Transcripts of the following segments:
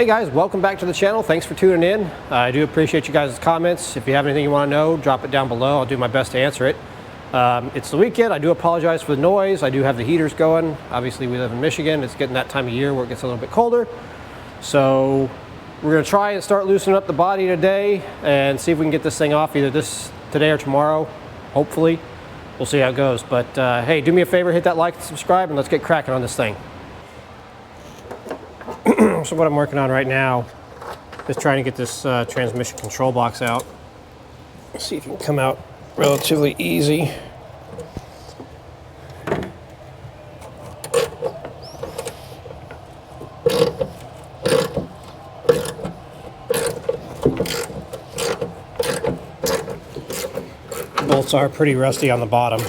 Hey guys, welcome back to the channel. Thanks for tuning in. I do appreciate you guys' comments. If you have anything you want to know, drop it down below. I'll do my best to answer it. It's the weekend. I do apologize for the noise. I do have the heaters going. Obviously we live in Michigan. It's getting that time of year where it gets a little bit colder. So we're going to try and start loosening up the body today and see if we can get this thing off either today or tomorrow, hopefully. We'll see how it goes. But hey, do me a favor, hit that like and subscribe, and let's get cracking on this thing. So what I'm working on right now is trying to get this transmission control box out. See if it can come out relatively easy. Bolts are pretty rusty on the bottom.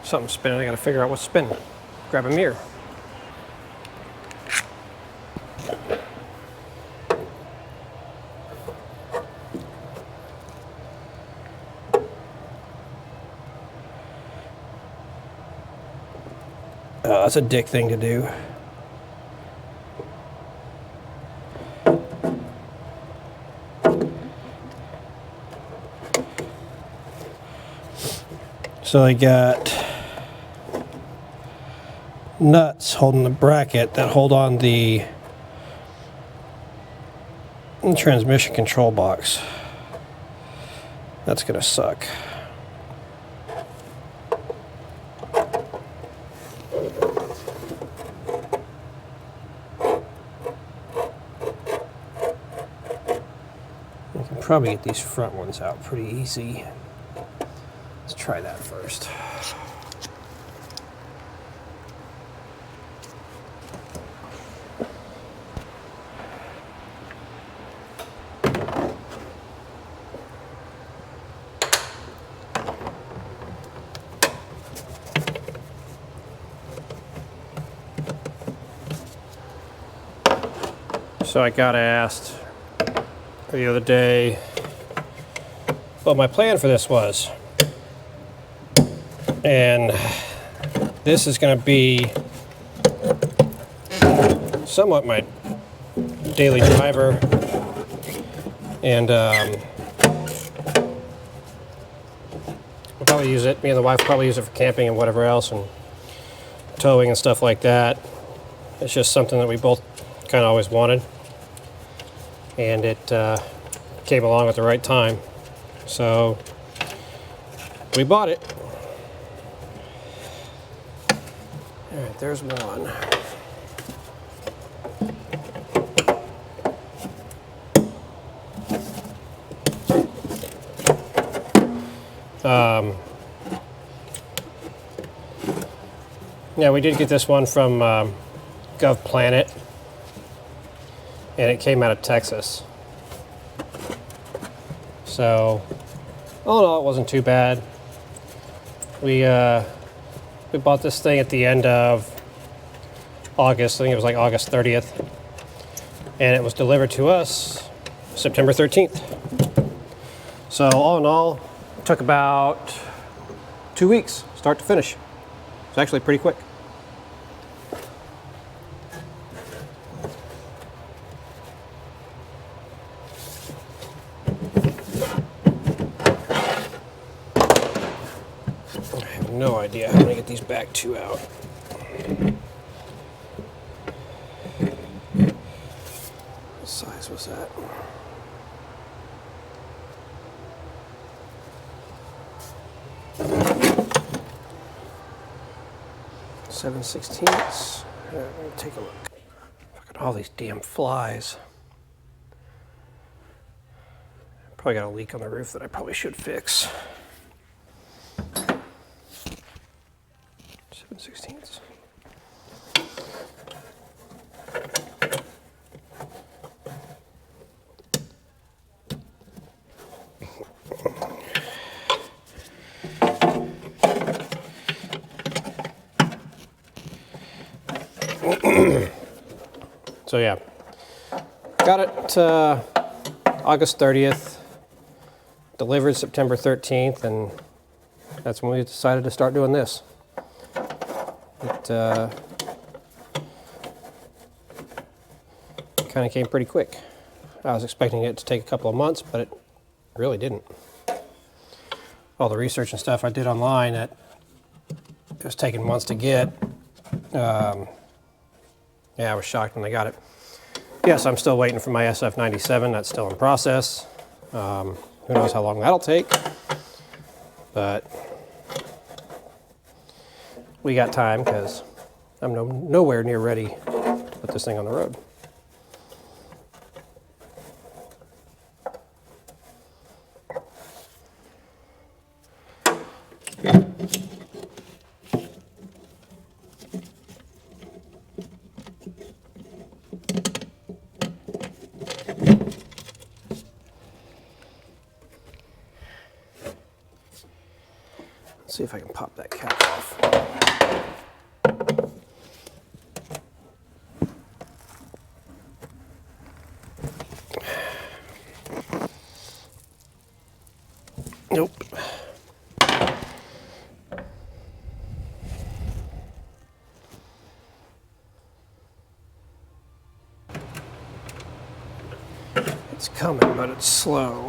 Something's spinning. I gotta figure out what's spinning. Grab a mirror. Oh, that's a dick thing to do. So I got nuts holding the bracket that hold on the transmission control box. That's gonna suck. You can probably get these front ones out pretty easy. Let's try that first. So I got asked the other day what my plan for this was. And this is going to be somewhat my daily driver, and we'll probably use it, me and the wife probably use it for camping and whatever else, and towing and stuff like that. It's just something that we both kind of always wanted, and it came along at the right time, so we bought it. All right, there's one. Yeah, we did get this one from Gov Planet, and it came out of Texas. So, all in all, it wasn't too bad. We bought this thing at the end of August. I think it was like August 30th. And it was delivered to us September 13th. So all in all, it took about 2 weeks, start to finish. It's actually pretty quick. I have no idea how I'm going to get these back two out. was that? (7/16). Let me take a look. Look at all these damn flies. Probably got a leak on the roof that I probably should fix. 7/16. So yeah, got it August 30th, delivered September 13th, and that's when we decided to start doing this. It kind of came pretty quick. I was expecting it to take a couple of months, but it really didn't. All the research and stuff I did online that it was taking months to get, yeah, I was shocked when I got it. Yes, I'm still waiting for my SF97. That's still in process. Who knows how long that'll take, but we got time because I'm nowhere near ready to put this thing on the road. Let's see if I can pop that cap off. Nope. It's coming, but it's slow.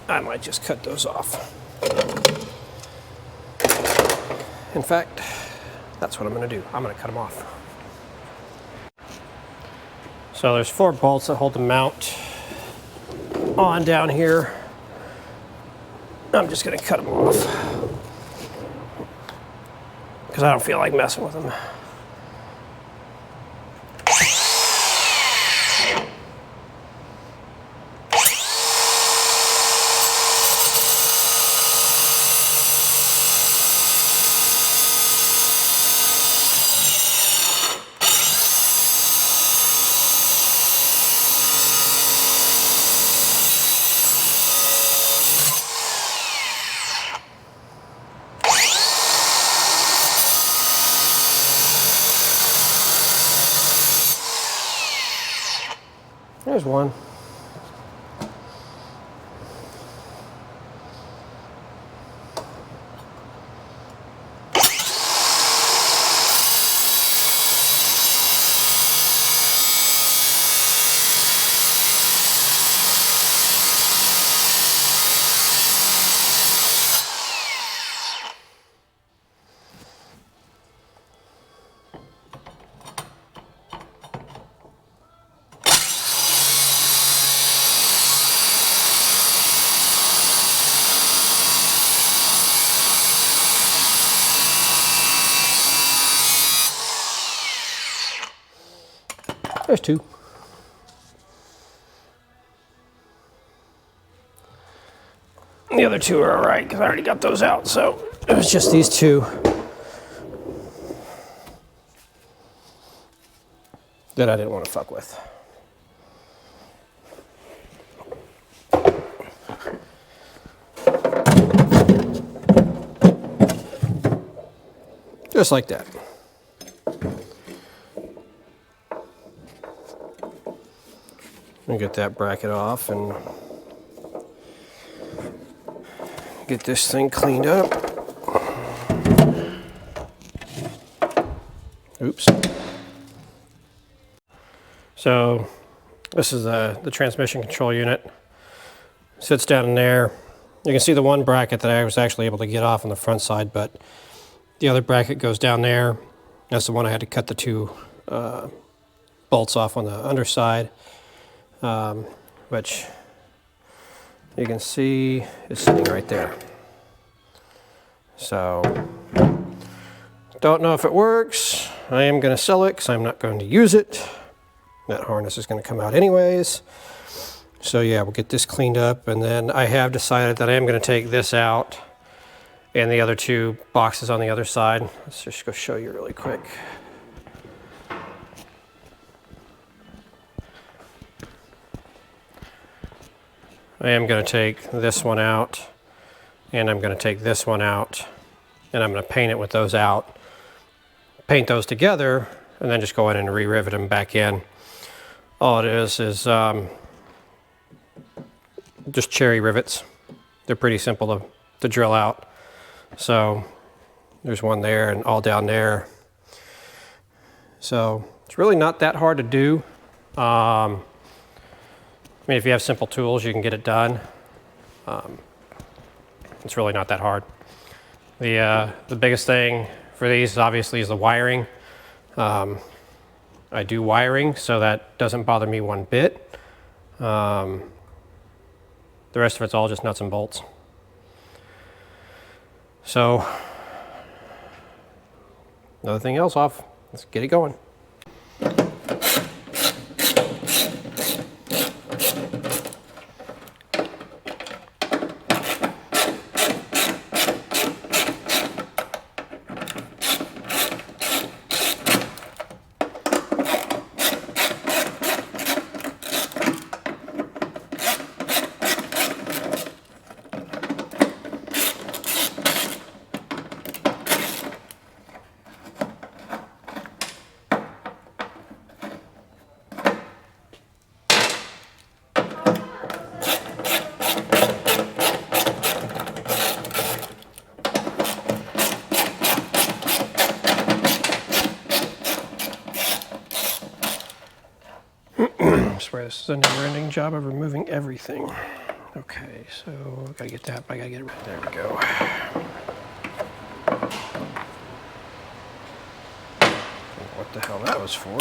I might just cut those off. In fact, that's what I'm going to do. I'm going to cut them off. So there's 4 bolts that hold the mount on down here. I'm just going to cut them off because I don't feel like messing with them. There's one. There's 2. The other two are all right because I already got those out. So it was just these two that I didn't want to fuck with. Just like that. I'll get that bracket off and get this thing cleaned up. Oops. So this is the transmission control unit. Sits down in there. You can see the one bracket that I was actually able to get off on the front side, but the other bracket goes down there. That's the one I had to cut the two bolts off on the underside, which you can see is sitting right there. So, don't know if it works. I am going to sell it because I'm not going to use it. That harness is going to come out anyways. So yeah, we'll get this cleaned up, and then I have decided that I am going to take this out and the other two boxes on the other side. Let's just go show you really quick. I am going to take this one out, and I'm going to take this one out, and I'm going to paint it with those out. Paint those together, and then just go in and re-rivet them back in. All it is just cherry rivets. They're pretty simple to drill out. So there's one there and all down there. So it's really not that hard to do. I mean, if you have simple tools, you can get it done. It's really not that hard. The biggest thing for these obviously is the wiring. I do wiring, so that doesn't bother me one bit. The rest of it's all just nuts and bolts. So, another thing else off. Let's get it going. I swear this is a never-ending job of removing everything. Okay, so I gotta get that, but I gotta get it right. There we go. What the hell that was for?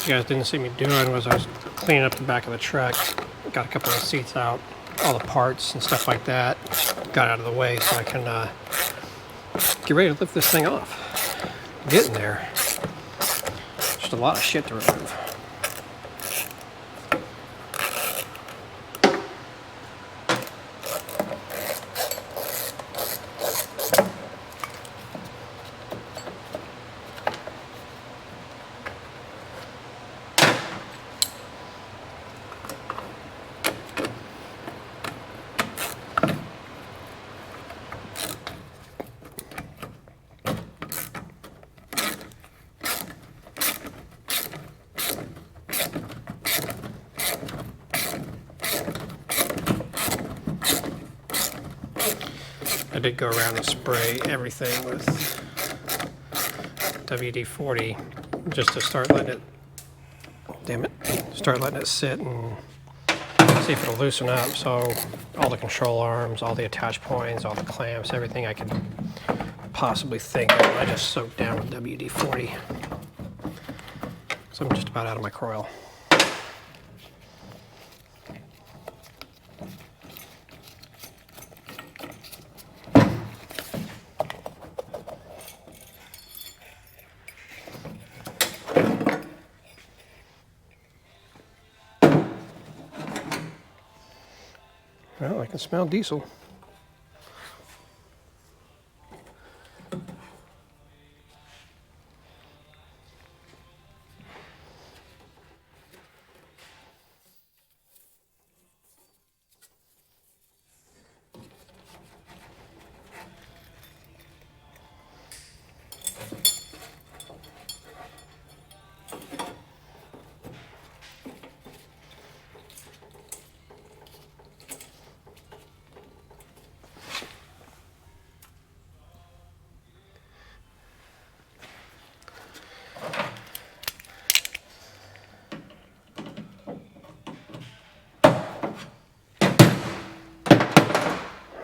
What you guys didn't see me doing was I was cleaning up the back of the truck, got a couple of seats out, all the parts and stuff like that, got out of the way so I can get ready to lift this thing off. Getting there. Just a lot of shit to remove. did go around and spray everything with WD-40 just to start letting it, start letting it sit and see if it'll loosen up. So all the control arms, all the attach points, all the clamps, everything I could possibly think of, I just soaked down with WD-40. So I'm just about out of my coil. Well, I can smell diesel.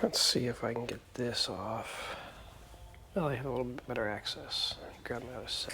Let's see if I can get this off. Well, I have a little bit better access. Grab my other set.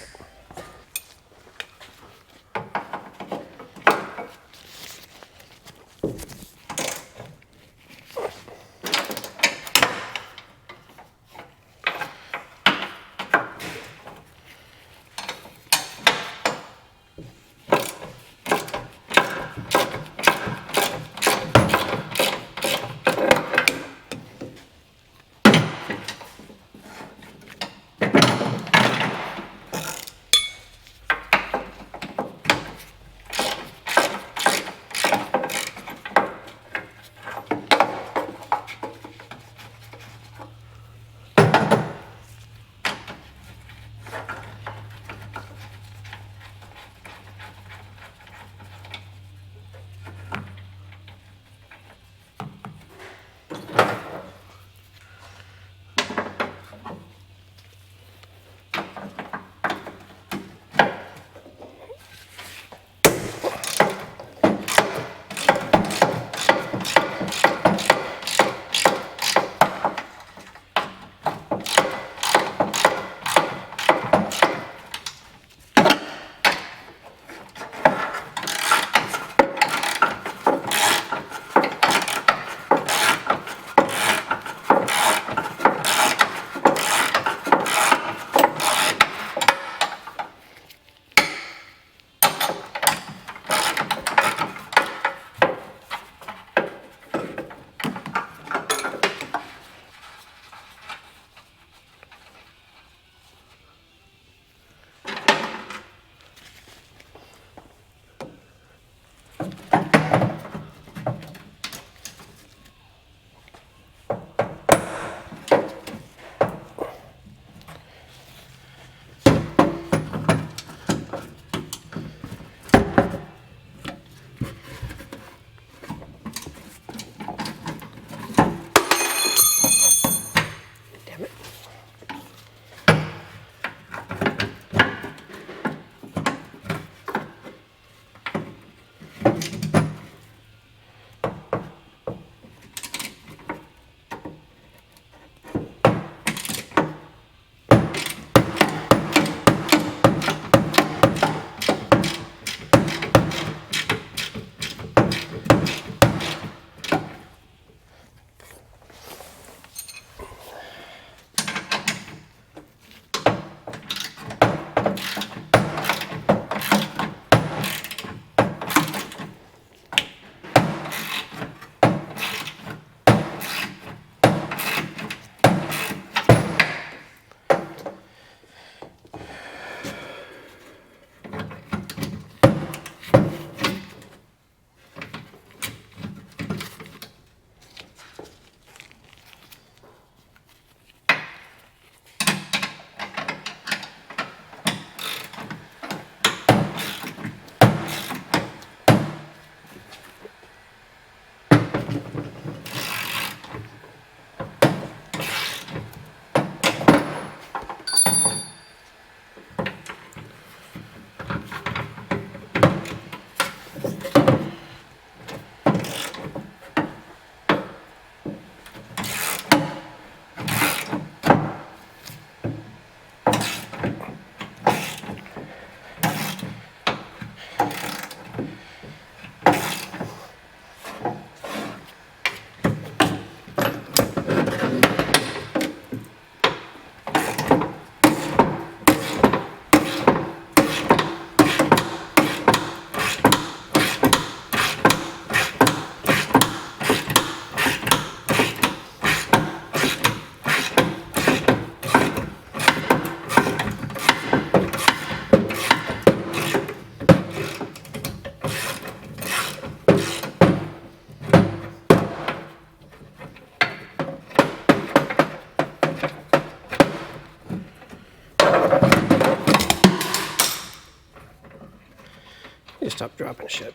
dropping shit.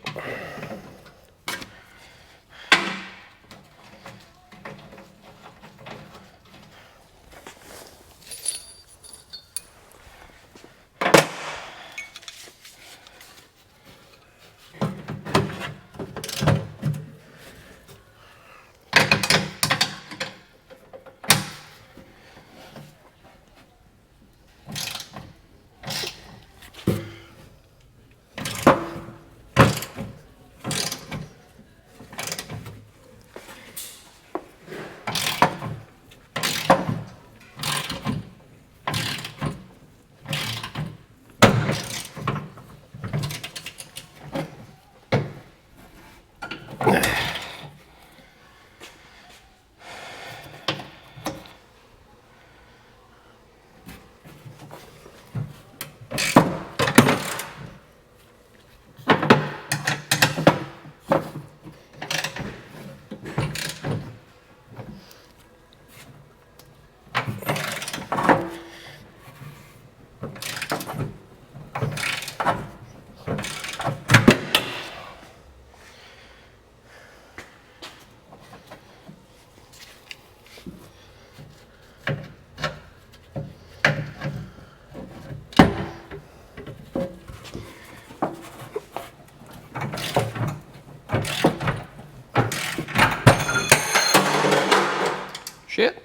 Shit.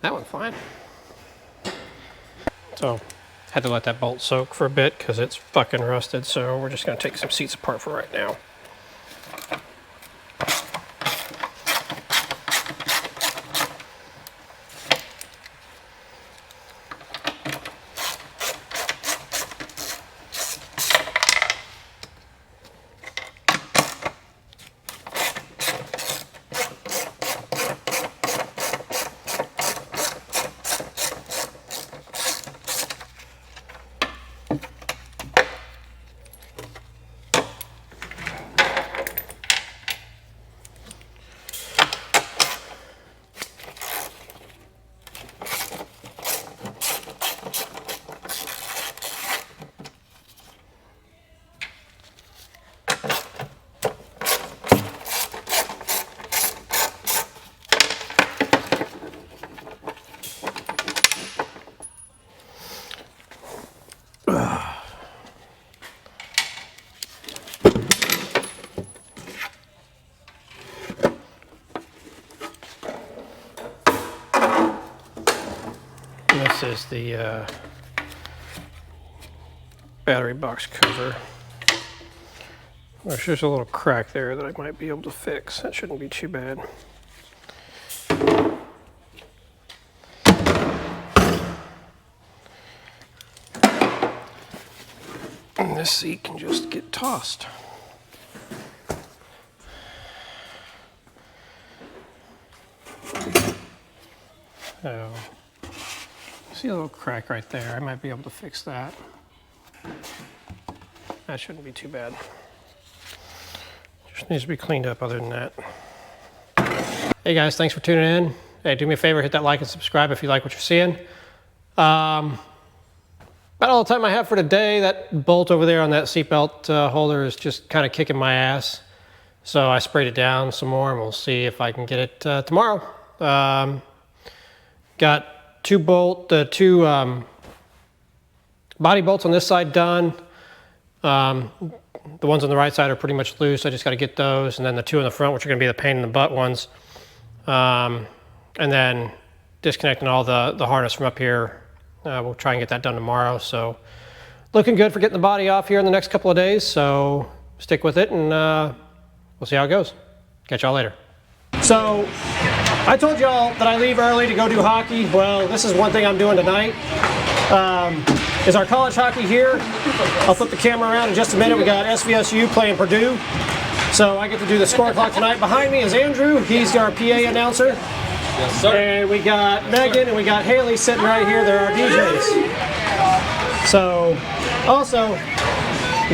That went fine. So, had to let that bolt soak for a bit because it's fucking rusted, so we're just gonna take some seats apart for right now. This is the battery box cover. There's just a little crack there that I might be able to fix. That shouldn't be too bad. And this seat can just get tossed. So, see a little crack right there. I might be able to fix that. That shouldn't be too bad. Just needs to be cleaned up other than that. Hey guys, thanks for tuning in. Hey, do me a favor, hit that like and subscribe if you like what you're seeing. About all the time I have for today. That bolt over there on that seatbelt holder is just kind of kicking my ass. So I sprayed it down some more and we'll see if I can get it tomorrow. Got two body bolts on this side done. The ones on the right side are pretty much loose. I just got to get those. And then the two in the front, which are going to be the pain in the butt ones. And then disconnecting all the harness from up here. We'll try and get that done tomorrow. So looking good for getting the body off here in the next couple of days. So stick with it and we'll see how it goes. Catch y'all later. So I told y'all that I leave early to go do hockey. Well, this is one thing I'm doing tonight. Is our college hockey here. I'll flip the camera around in just a minute. We got SVSU playing Purdue. So I get to do the score clock tonight. Behind me is Andrew. He's our PA announcer. Yes, sir. And we got Megan and we got Haley sitting right here. They're our DJs. So also,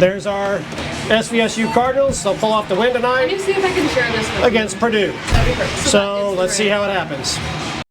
there's our SVSU Cardinals. They'll pull off the win tonight. Let me see if I can share this with against Purdue. That'd be great. So let's see how it happens.